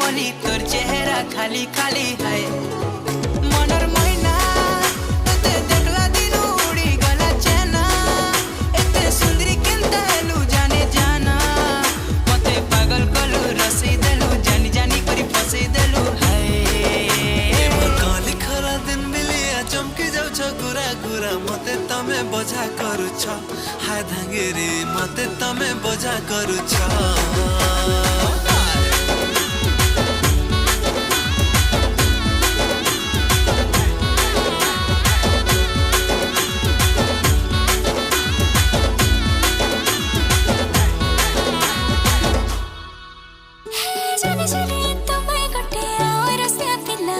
बोली तोर चेहरा खाली खाली है मनर मैना तोते देखला दिन उड़ी गला चेना एते सुंदरी केनता हेलु जाने जाना मते पागल कलु रसी देलु जानी जानी करी फसई देलु है मोर काली खरा दिन मिलिया चमकी जाऊ छ गुरा गुरा मते तमे बोझा करू छ हाय धांगेरी मते तमे बोझा करू छ जाने जाने तुम्हें कटे और रस्ते पिला